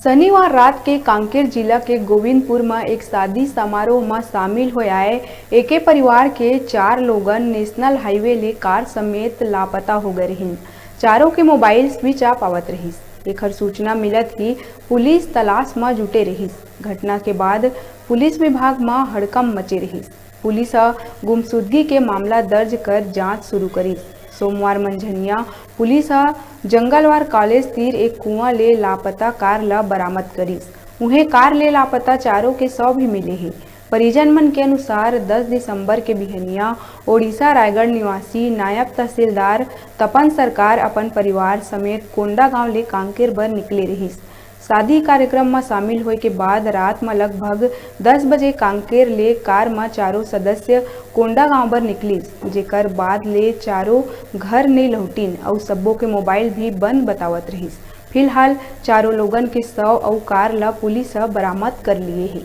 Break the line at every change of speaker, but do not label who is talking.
शनिवार रात के कांकेर जिला के गोविंदपुर में एक शादी समारोह में शामिल हो आए एके परिवार के 4 लोगन नेशनल हाईवे ले कार समेत लापता हो गए रहिन। चारों के मोबाइल स्विच ऑफ आवत रहिस। एकर सूचना मिलत ही पुलिस तलाश में जुटे रहिस। घटना के बाद पुलिस विभाग में हड़कंप मचे रहिस। पुलिस गुमशुदगी के मामला दर्ज कर जांच शुरू करी। सोमवार मंझनिया पुलिस जंगलवार कॉलेज तीर एक कुआं ले लापता कार ला बरामद करीस। उन्हें कार ले लापता चारों के शव भी मिले हैं। परिजन मन के अनुसार 10 दिसंबर के बिहनिया ओडिशा रायगढ़ निवासी नायब तहसीलदार तपन सरकार अपन परिवार समेत कोंडा गांव ले कांकेर बर निकले रहिस। शादी कार्यक्रम में शामिल होए के बाद रात में लगभग 10 बजे कांकेर ले कार में चारों सदस्य कोंडा गांव बर निकलिस, जेकर बाद ले चारों घर नहीं लौटिन और सब्बों के मोबाइल भी बंद बतावत रहिस। फिलहाल चारों लोगन के शव और कार ला पुलिस बरामद कर लिए है।